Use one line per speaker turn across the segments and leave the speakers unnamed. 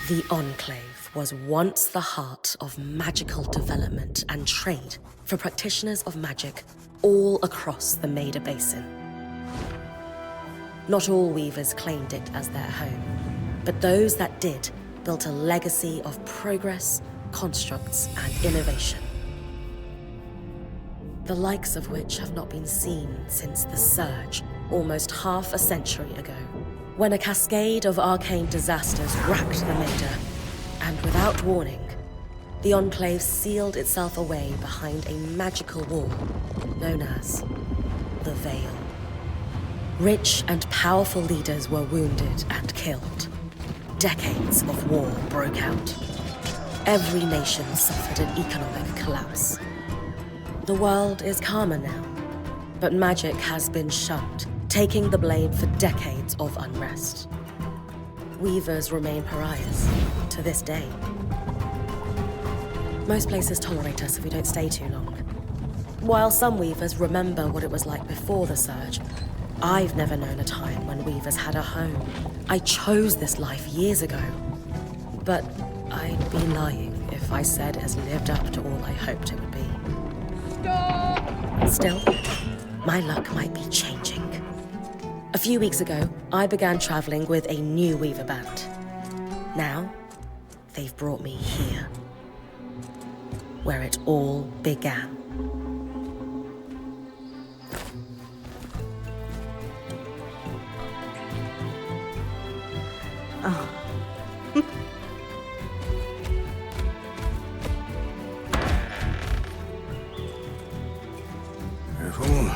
The Enclave was once the heart of magical development and trade for practitioners of magic all across the Maida Basin. Not all weavers claimed it as their home, but those that did built a legacy of progress, constructs, and innovation, the likes of which have not been seen since the Surge almost half a century ago, when a cascade of arcane disasters racked the Maida, and without warning, the Enclave sealed itself away behind a magical wall known as the Veil. Rich and powerful leaders were wounded and killed. Decades of war broke out. Every nation suffered an economic collapse. The world is calmer now, but magic has been shunned, taking the blame for decades of unrest. Weavers remain pariahs to this day. Most places tolerate us if we don't stay too long. While some weavers remember what it was like before the Surge, I've never known a time when weavers had a home. I chose this life years ago, but I'd be lying if I said it has lived up to all I hoped it would be. Stop! Still, my luck might be changing. A few weeks ago, I began traveling with a new weaver band. Now, they've brought me here, where it all began.
Oh.
Careful.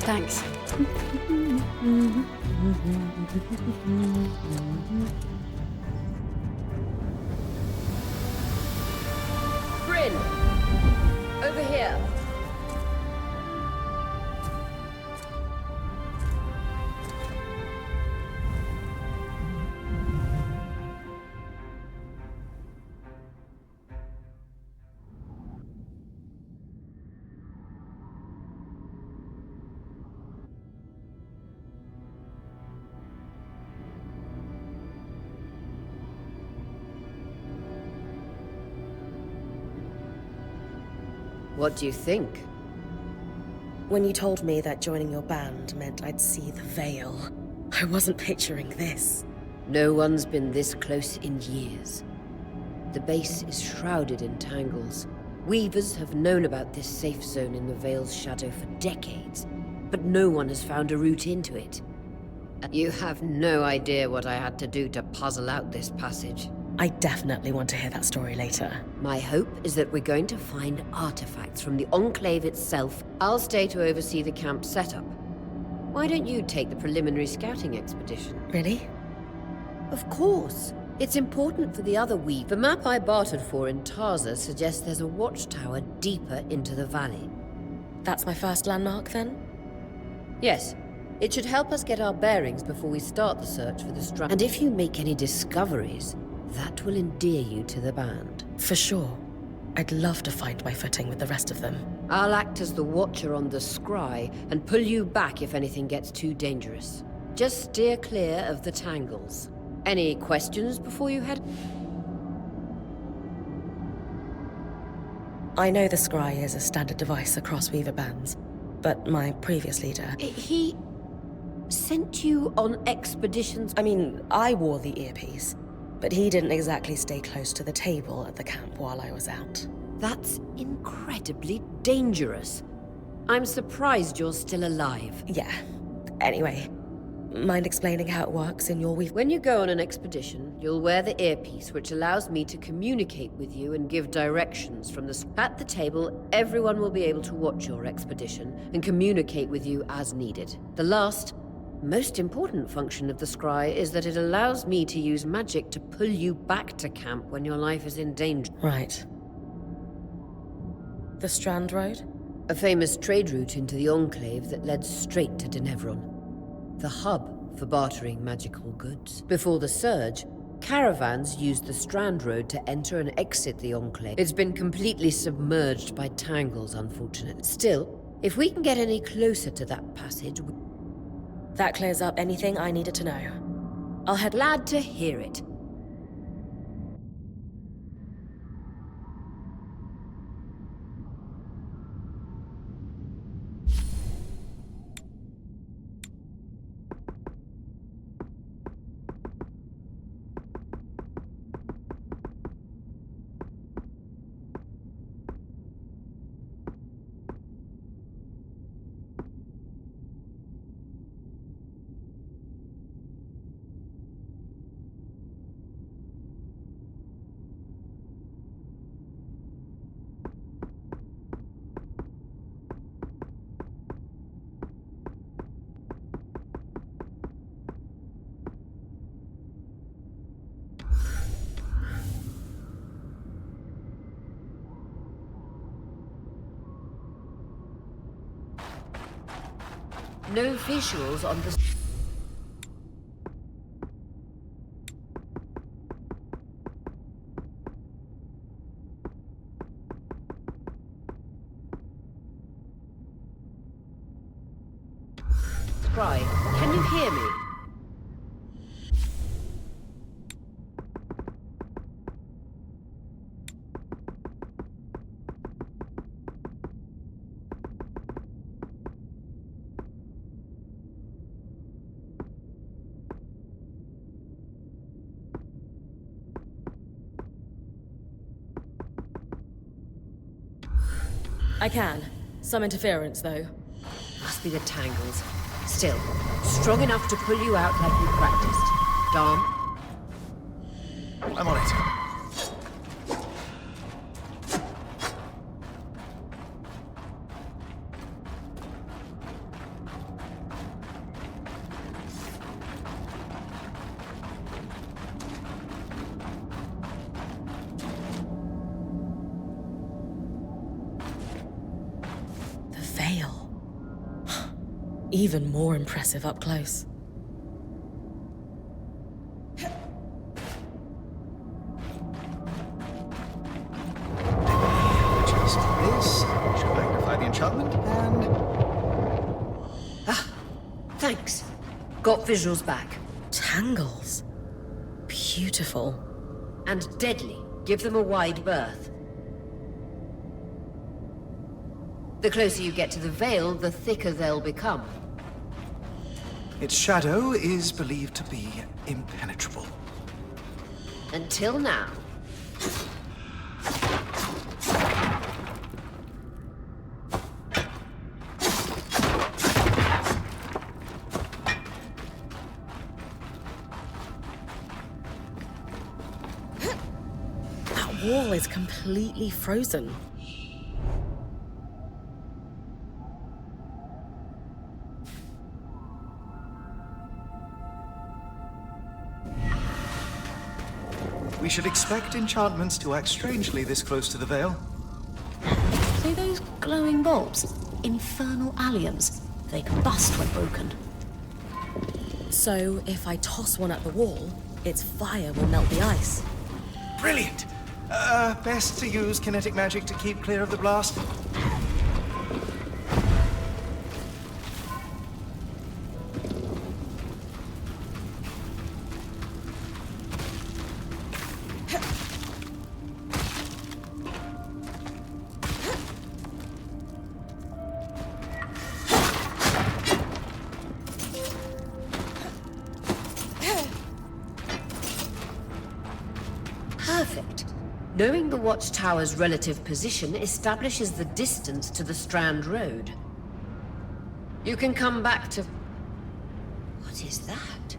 Thanks.
Bryn! Over here. What do you think?
When you told me that joining your band meant I'd see the Veil, I wasn't picturing this.
No one's been this close in years. The base is shrouded in tangles. Weavers have known about this safe zone in the Veil's shadow for decades, but no one has found a route into it. You have no idea what I had to do to puzzle out this passage.
I definitely want to hear that story later.
My hope is that we're going to find artifacts from the Enclave itself. I'll stay to oversee the camp setup. Why don't you take the preliminary scouting expedition?
Really?
Of course. It's important for the other weave. The map I bartered for in Tarza suggests there's a watchtower deeper into the valley.
That's my first landmark, then?
Yes. It should help us get our bearings before we start the search for the Strand. And if you make any discoveries, that will endear you to the band.
For sure. I'd love to find my footing with the rest of them.
I'll act as the watcher on the scry and pull you back if anything gets too dangerous. Just steer clear of the tangles. Any questions before you head?
I know the scry is a standard device across weaver bands, but my previous leader...
He sent you on expeditions?
I mean, I wore the earpiece, but he didn't exactly stay close to the table at the camp while I was out.
That's incredibly dangerous. I'm surprised you're still alive.
Yeah. Anyway, mind explaining how it works in your weave?
When you go on an expedition, you'll wear the earpiece, which allows me to communicate with you and give directions from the... At the table, everyone will be able to watch your expedition and communicate with you as needed. The last, most important function of the scry is that it allows me to use magic to pull you back to camp when your life is in danger.
Right. The Strand Road?
A famous trade route into the Enclave that led straight to Denevron, the hub for bartering magical goods. Before the Surge, caravans used the Strand Road to enter and exit the Enclave. It's been completely submerged by tangles, unfortunately. Still, If we can get any closer to that passage,
That clears up anything I needed to know. I'll head.
glad to hear it. No visuals on the... Right, can you hear me?
I can. Some interference, though.
Must be the tangles. Still, strong enough to pull you out like you practiced. Dom?
I'm on it.
The veil. Even more impressive up close.
Just this should magnify the enchantment, and
Thanks. Got visuals back.
Tangles. Beautiful.
And deadly. Give them a wide berth. The closer you get to the veil, the thicker they'll become.
its shadow is believed to be impenetrable.
Until now.
That wall is completely frozen.
We should expect enchantments to act strangely this close to the veil.
See those glowing bulbs? Infernal alliums. They combust when broken.
So, if I toss one at the wall, its fire will melt the ice.
Brilliant! Best to use kinetic magic to keep clear of the blast.
Perfect. Knowing the watchtower's relative position establishes the distance to the Strand Road. You can come back to... What is that?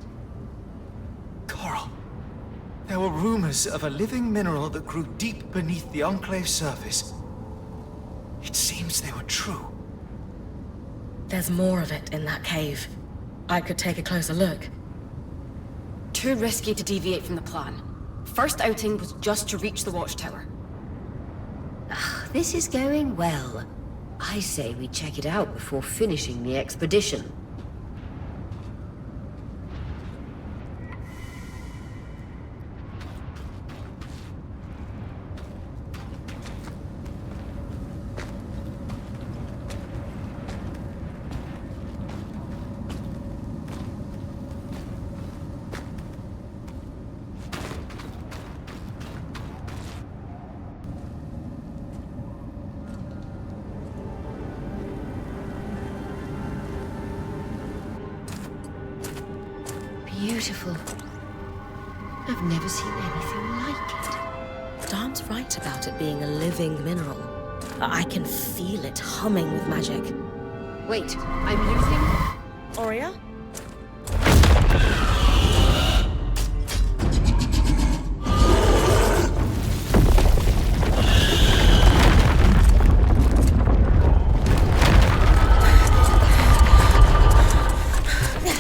Coral. There were rumors of a living mineral that grew deep beneath the Enclave's surface. It seems they were true.
There's more of it in that cave. I could take a closer look.
Too risky to deviate from the plan. First outing was just to reach the watchtower.
This is going well. I say we check it out before finishing the expedition. beautiful. I've never seen anything like it.
Darn's right about it being a living mineral. I can feel it humming with magic.
Wait, I'm losing...
Aurea?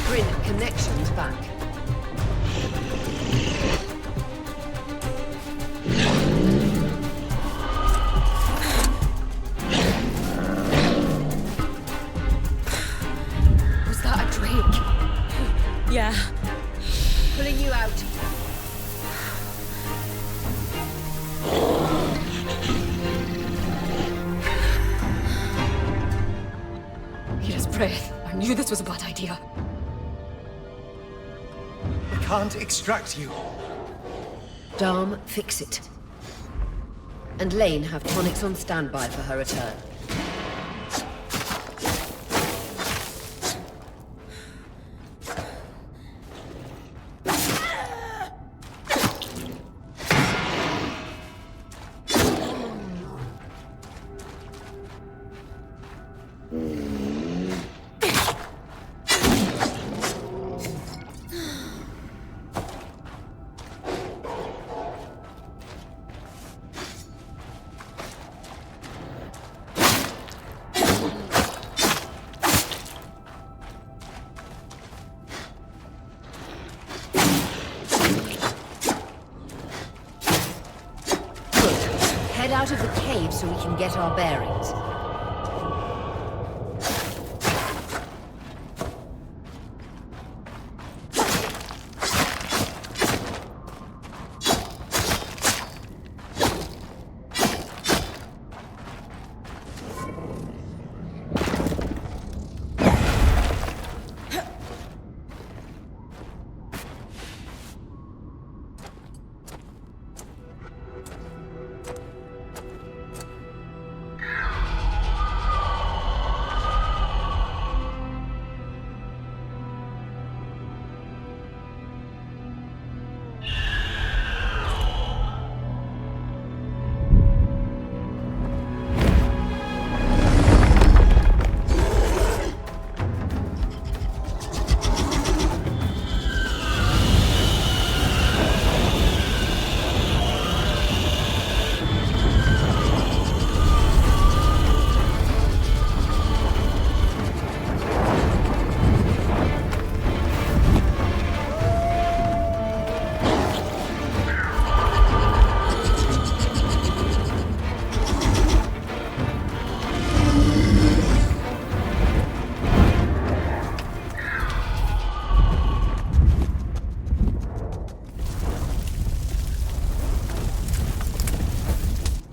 Grid connections back.
Was that a drake?
Yeah.
Pulling you out.
Yes, breath. I knew this was a bad idea.
We can't extract you.
Dom, fix it. And Lane have tonics on standby for her return. Head out of the cave so we can get our bearings.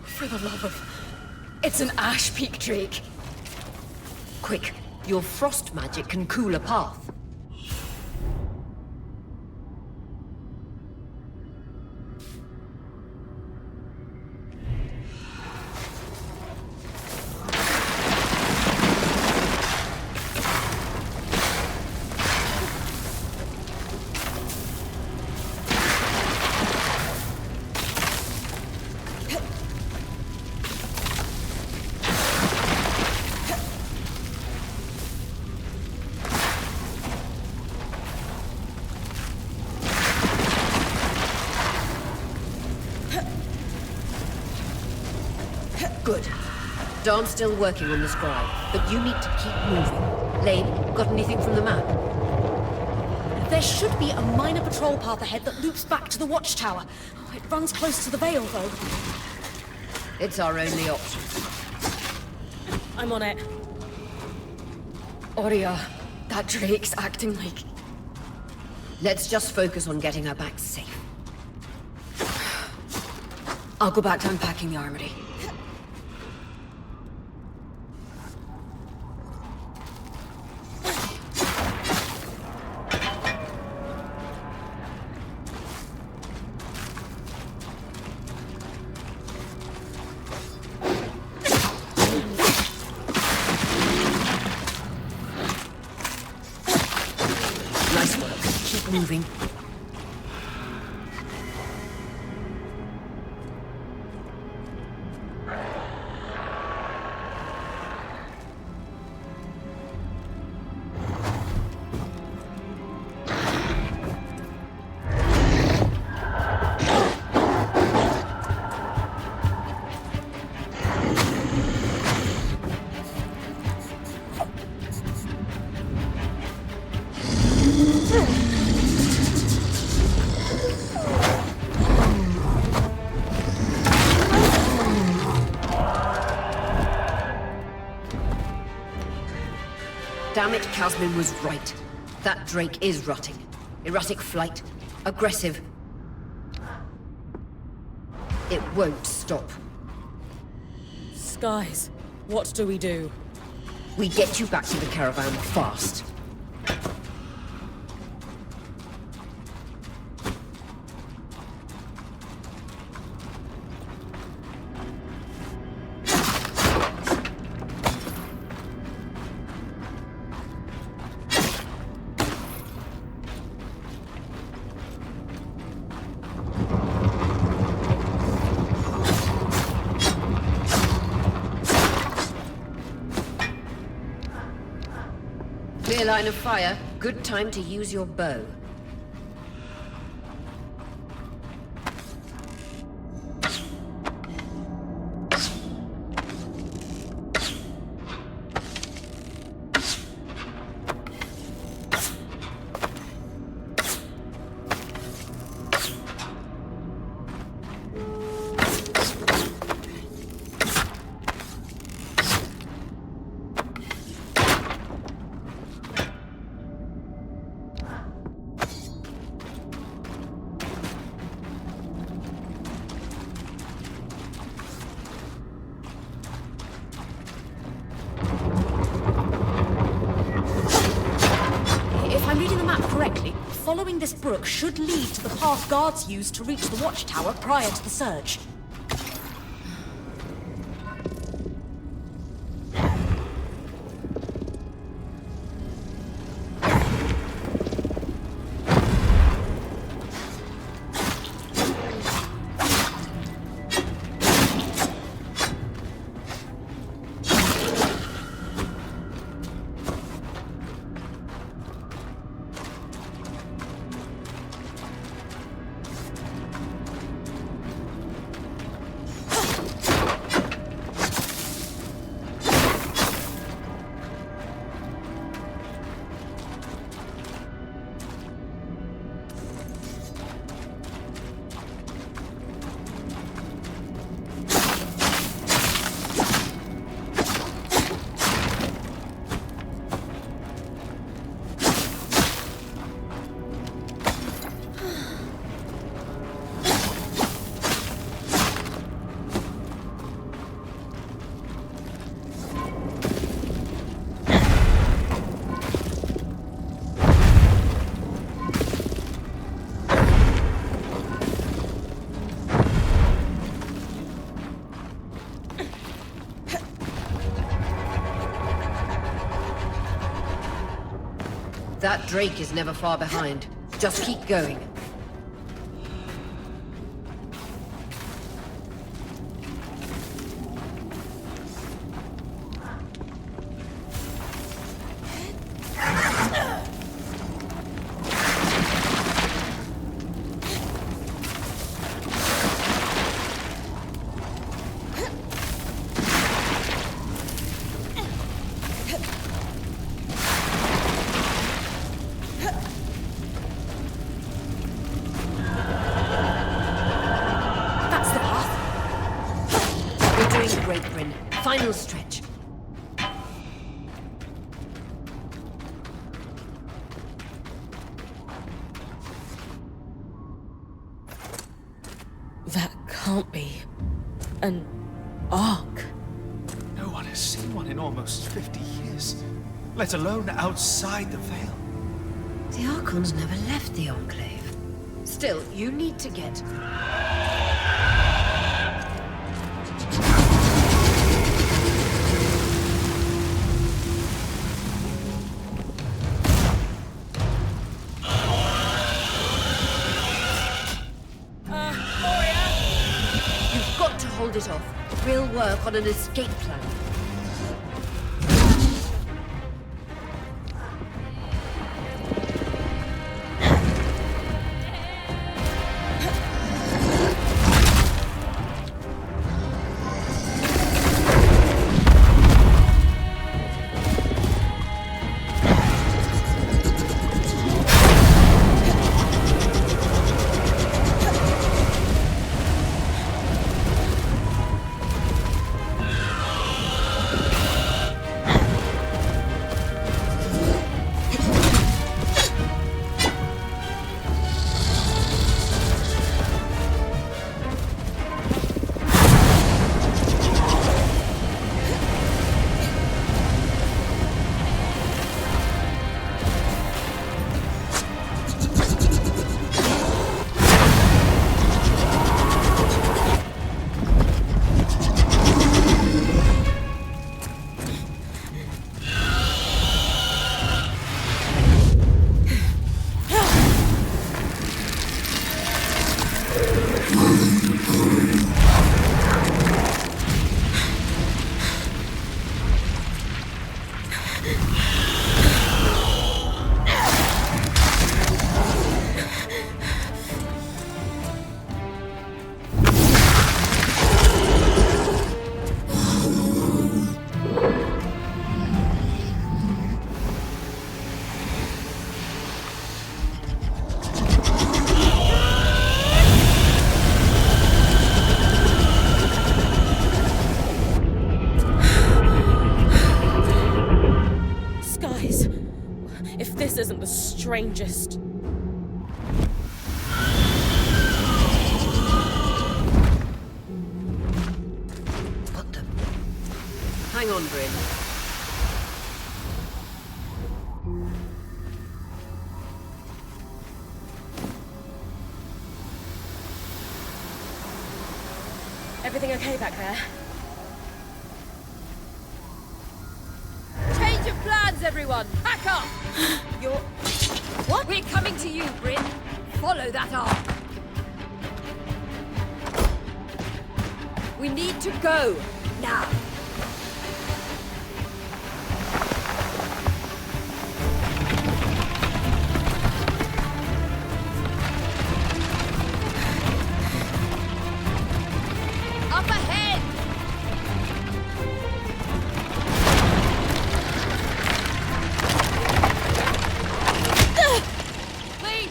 For the love of... It's an ash peak drake.
Quick, your frost magic can cool a path. Good. Dom's still working on the scribe, but you need to keep moving. Lane, got anything from the map?
There should be a minor patrol path ahead that loops back to the watchtower. Oh, it runs close to the Vale, though.
It's our only option.
I'm on it.
Aurea, that drake's acting like...
Let's just focus on getting her back safe.
I'll go back to unpacking the armory.
moving.
Damn it, Casmin was right. That Drake is rotting. Erratic flight. Aggressive. It won't stop.
Skies, what do we do?
We get you back to the caravan fast. Clear line of fire. Good time to use your bow.
If I'm reading the map correctly, following this brook should lead to the path guards used to reach the watchtower prior to the surge.
That Drake is never far behind. Just keep going. Great, Bryn. Final stretch.
That can't be an ark.
No one has seen one in almost 50 years, let alone outside the Veil.
The Archons never left the Enclave. Still, you need to get... on an escape plan.
If this isn't the strangest...
Put them. Hang on, Bryn.
Everything okay back there?
Change of plans, everyone! Pack up!
You're... What?
We're coming to you, Bryn. Follow that arc. We need to go. Now. Up ahead! Please!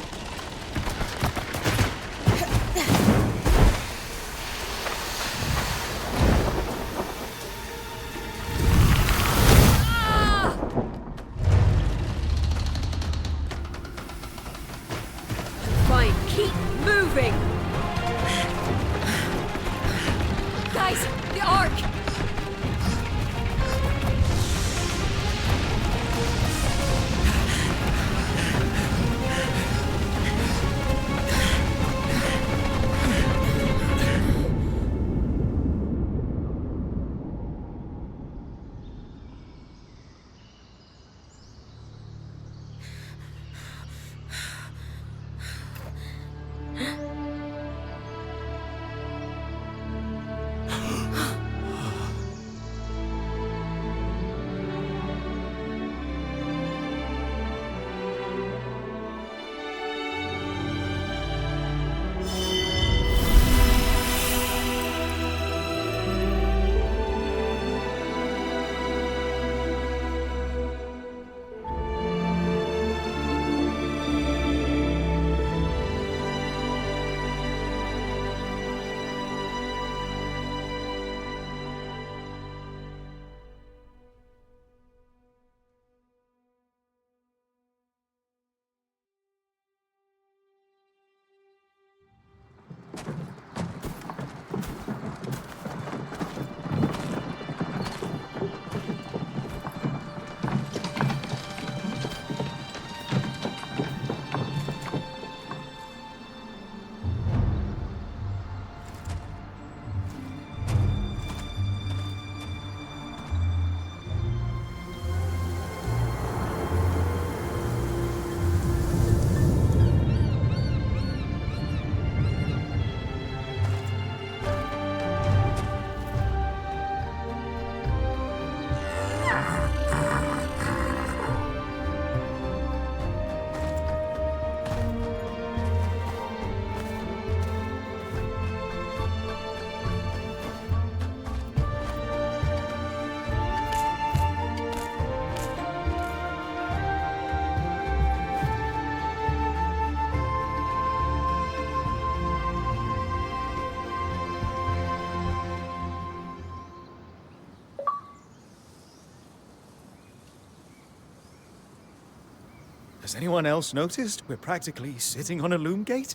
Has anyone else noticed we're practically sitting on a loom gate?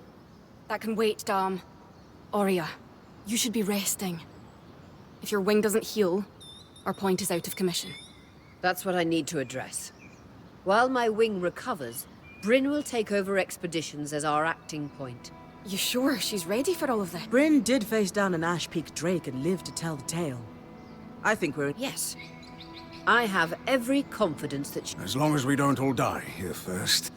That can wait, Dom. Aurea, you should be resting. If your wing doesn't heal, our point is out of commission.
That's what I need to address. While my wing recovers, Bryn will take over expeditions as our acting point.
You sure she's ready for all of this?
Bryn did face down an Ash Peak Drake and lived to tell the tale. I think we're...
Yes. I have every confidence that she...
As long as we don't all die here first.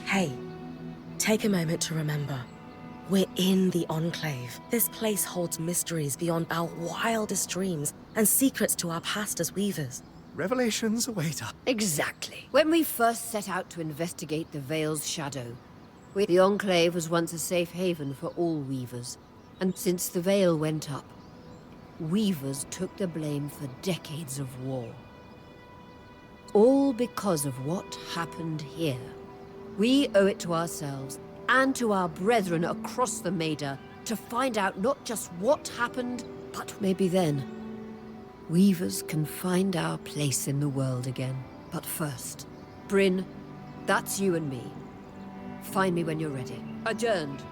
Hey, take a moment to remember. We're in the Enclave. This place holds mysteries beyond our wildest dreams and secrets to our past as weavers.
Revelations await us.
Exactly. When we first set out to investigate the Veil's shadow, the Enclave was once a safe haven for all weavers. And since the Veil went up, weavers took the blame for decades of war. All because of what happened here. We owe it to ourselves and to our brethren across the Maida to find out not just what happened, but maybe then, weavers can find our place in the world again. But first, Bryn, that's you and me. Find me when you're ready. Adjourned.